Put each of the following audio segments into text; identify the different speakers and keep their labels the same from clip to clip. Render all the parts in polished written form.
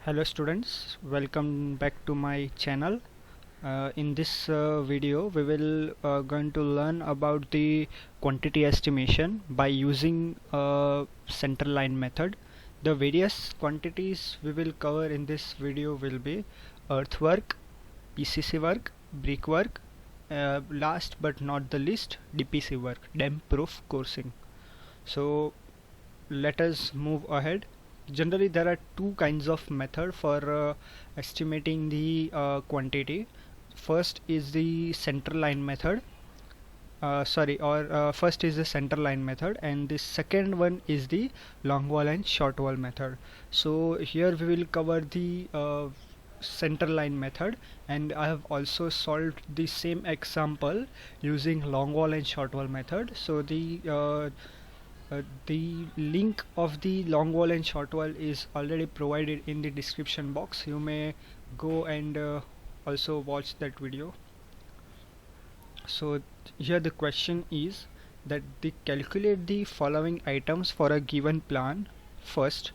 Speaker 1: Hello students, welcome back to my channel. In this video we will going to learn about the quantity estimation by using center line method. The various quantities we will cover in this video will be earthwork, PCC work, brickwork, last but not the least DPC work, damp proof coursing. So let us move ahead. Generally there are two kinds of method for estimating the quantity. First is the center line method, first is the center line method, and the second one is the long wall and short wall method. So here we will cover the center line method, and I have also solved the same example using long wall and short wall method. So the link of the long wall and short wall is already provided in the description box. You may go and also watch that video. So here the question is that they calculate the following items for a given plan. First,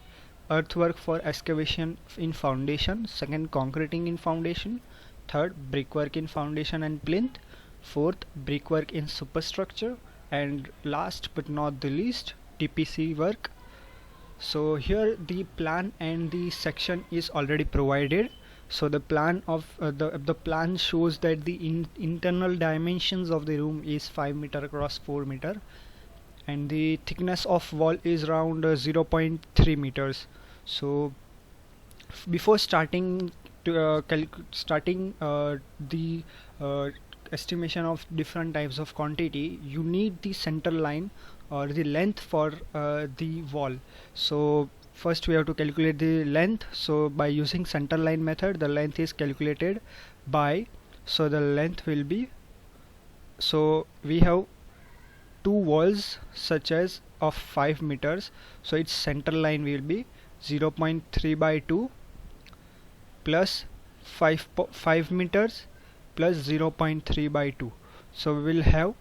Speaker 1: earthwork for excavation in foundation. Second, concreting in foundation. Third, brickwork in foundation and plinth. Fourth, brickwork in superstructure. And last but not the least, DPC work. So here the plan and the section is already provided. So the plan of the plan shows that the internal dimensions of the room is 5 meter across 4 meter, and the thickness of wall is around 0.3 meters. So before starting the estimation of different types of quantity, you need the center line or the length for the wall. So first we have to calculate the length. So by using center line method, the length is calculated by, so the length will be, so we have two walls such as of 5 meters, so its center line will be 0.3 by 2 plus 5 meters plus 0.3 by 2. So we will have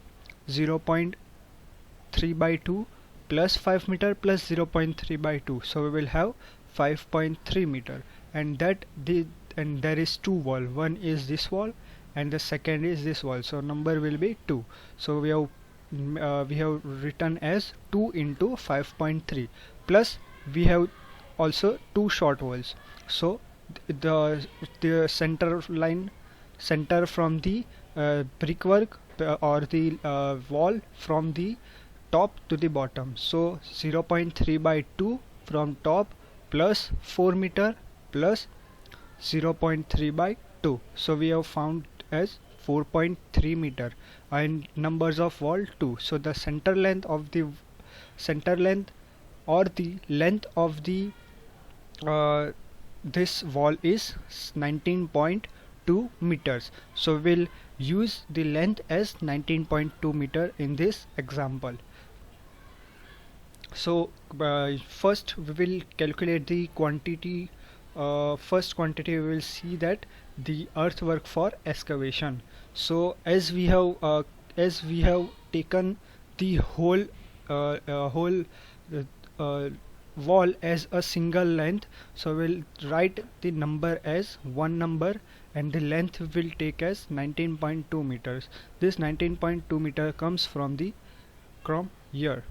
Speaker 1: 0.3 by 2 plus 5 meter plus 0.3 by 2. So we will have 5.3 meter, and there is two wall. One is this wall and the second is this wall. So number will be 2. So we have written as 2 into 5.3, plus we have also two short walls. So the center from the brickwork or the wall from the top to the bottom. So 0.3 by 2 from top plus 4 meter plus 0.3 by 2. So we have found as 4.3 meter, and numbers of wall 2. So the center length or the length of the this wall is 19.2 meters. So we'll use the length as 19.2 meter in this example. So first we will calculate the quantity. First quantity we will see that the earthwork for excavation. So as we have taken the whole wall as a single length, so we'll write the number as one number, and the length will take as 19.2 meters. This 19.2 meter comes from here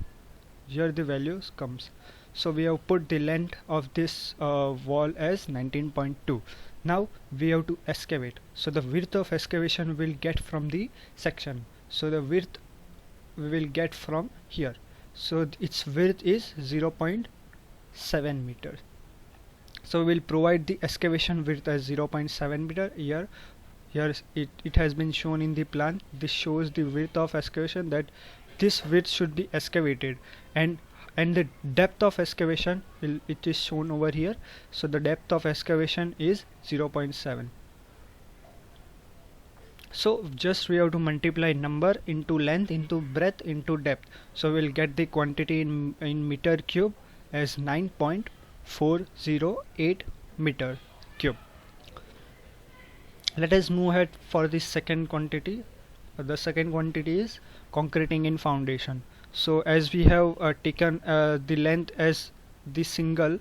Speaker 1: the values comes. So we have put the length of this wall as 19.2. Now we have to excavate. So the width of excavation will get from the section. So the width we will get from here. So its width is 0.7 meters. So we will provide the excavation width as 0.7 meter. Here it has been shown in the plan. This shows the width of excavation, that this width should be excavated, and the depth of excavation it is shown over here. So the depth of excavation is 0.7. So just we have to multiply number into length into breadth into depth. So we'll get the quantity in meter cube as 9.408 meter cube. Let us move ahead for the second quantity. The second quantity is concreting in foundation. So as we have taken the length as the single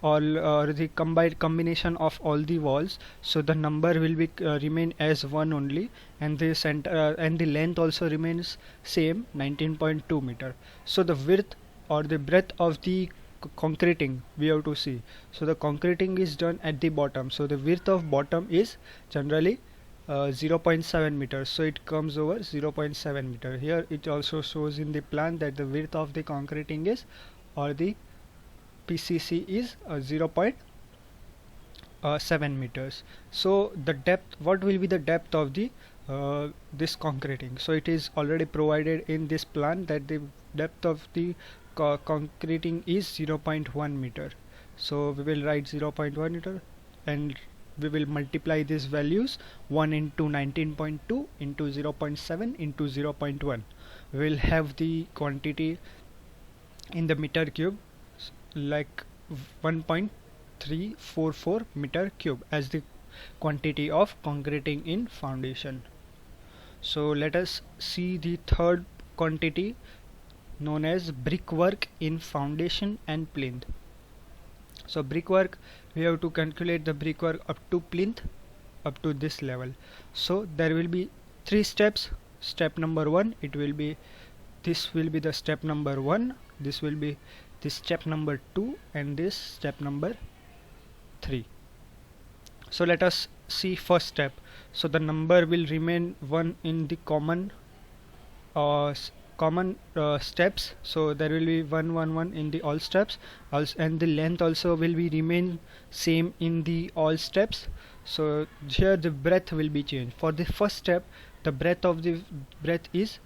Speaker 1: or the combined combination of all the walls, so the number will be remain as 1 only, and the center and the length also remains same, 19.2 meter. So the width or the breadth of the concreting we have to see. So the concreting is done at the bottom, so the width of bottom is generally 0.7 meters, so it comes over 0.7 meter. Here it also shows in the plan that the width of the concreting is, or the PCC is 0.7 meters. So the depth, what will be the depth of the this concreting? So it is already provided in this plan that the depth of the concreting is 0.1 meter. So we will write 0.1 meter, and we will multiply these values, 1 into 19.2 into 0.7 into 0.1. We will have the quantity in the meter cube, like 1.344 meter cube as the quantity of concreting in foundation. So let us see the third quantity, known as brickwork in foundation and plinth. So brickwork, we have to calculate the brickwork up to plinth, up to this level. So there will be 3 steps. Step number 1, it will be, this will be the step number 1, this will be this step number 2, and this step number 3. So let us see first step. So the number will remain 1 in the common steps, so there will be 1 1 1 in the all steps, and the length also will be remain same in the all steps. So here the breadth will be changed. For the first step, the breadth of the breadth is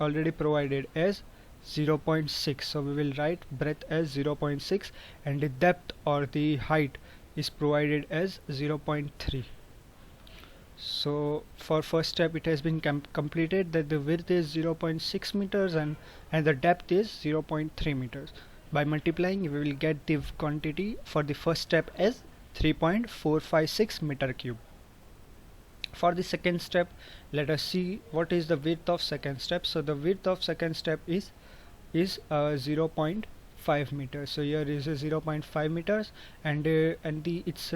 Speaker 1: already provided as 0.6, so we will write breadth as 0.6, and the depth or the height is provided as 0.3. So for first step it has been completed, that the width is 0.6 meters and the depth is 0.3 meters. By multiplying, we will get the quantity for the first step as 3.456 meter cube. For the second step, let us see what is the width of second step. So the width of second step is 0.5 meters. So here is a 0.5 meters, and its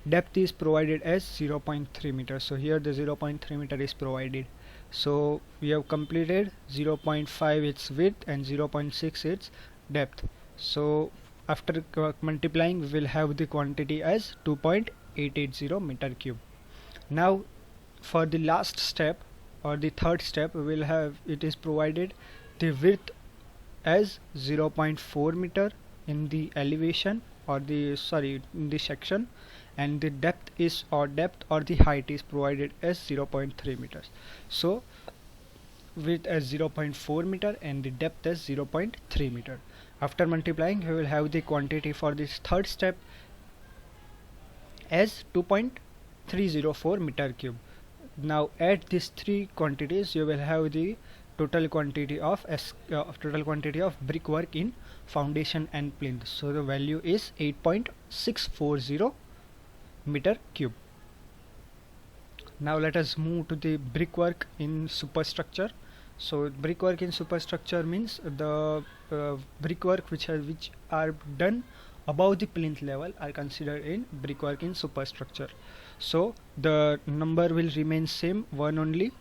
Speaker 1: depth is provided as 0.3 meters. So here the 0.3 meter is provided. So we have completed 0.5 its width and 0.6 its depth. So after multiplying, we will have the quantity as 2.880 meter cube. Now for the last step or the third step, we will have, it is provided the width as 0.4 meter in the elevation, or the in the section, and the depth is, or the height is provided as 0.3 meters. So width as 0.4 meter and the depth as 0.3 meter. After multiplying, we will have the quantity for this third step as 2.304 meter cube. Now add these 3 quantities, you will have the total quantity of brickwork in foundation and plinth. So the value is 8.640 meter cube. Now let us move to the brickwork in superstructure. So brickwork in superstructure means the brickwork which are done above the plinth level are considered in brickwork in superstructure. So the number will remain same, 1 only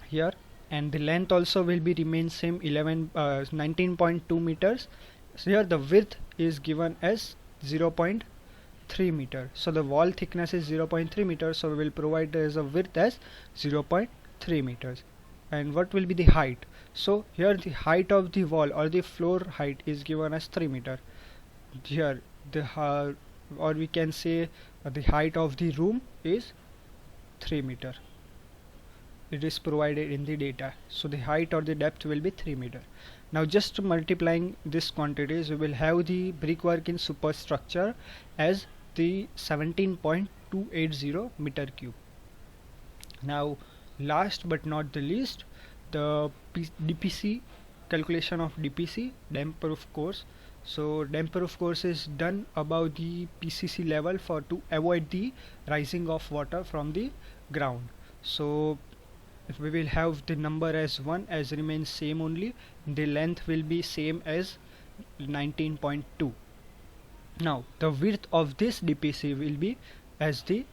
Speaker 1: here, and the length also will be remain same, 19.2 meters. So here the width is given as 0.3 meter. So the wall thickness is 0.3 meters, so we will provide as a width as 0.3 meters. And what will be the height? So here the height of the wall or the floor height is given as 3 meter. Here the or we can say the height of the room is 3 meter. It is provided in the data. So the height or the depth will be 3 meter. Now just multiplying these quantities, we will have the brickwork in superstructure as the 17.280 meter cube. Now last but not the least, the DPC, calculation of DPC, damp proof course. So damp proof course is done above the PCC level to avoid the rising of water from the ground. So we will have the number as 1 as remains same only, the length will be same as 19.2. Now the width of this DPC will be as the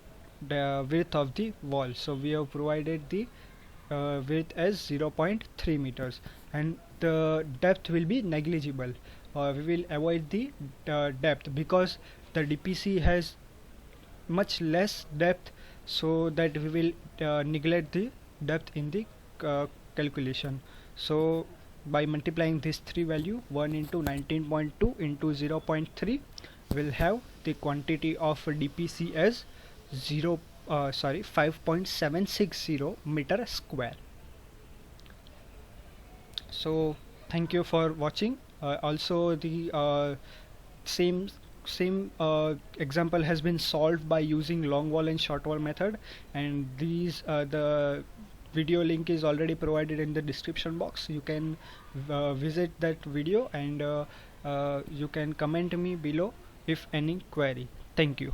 Speaker 1: width of the wall. So we have provided the width as 0.3 meters, and the depth will be negligible. We will avoid the depth because the DPC has much less depth, so that we will neglect the depth in the calculation. So by multiplying these three value, 1 into 19.2 into 0.3, will have the quantity of DPC as 5.760 meter square. So thank you for watching. Also the same example has been solved by using long wall and short wall method, and these the video link is already provided in the description box. You can visit that video, and you can comment me below if any query. Thank you.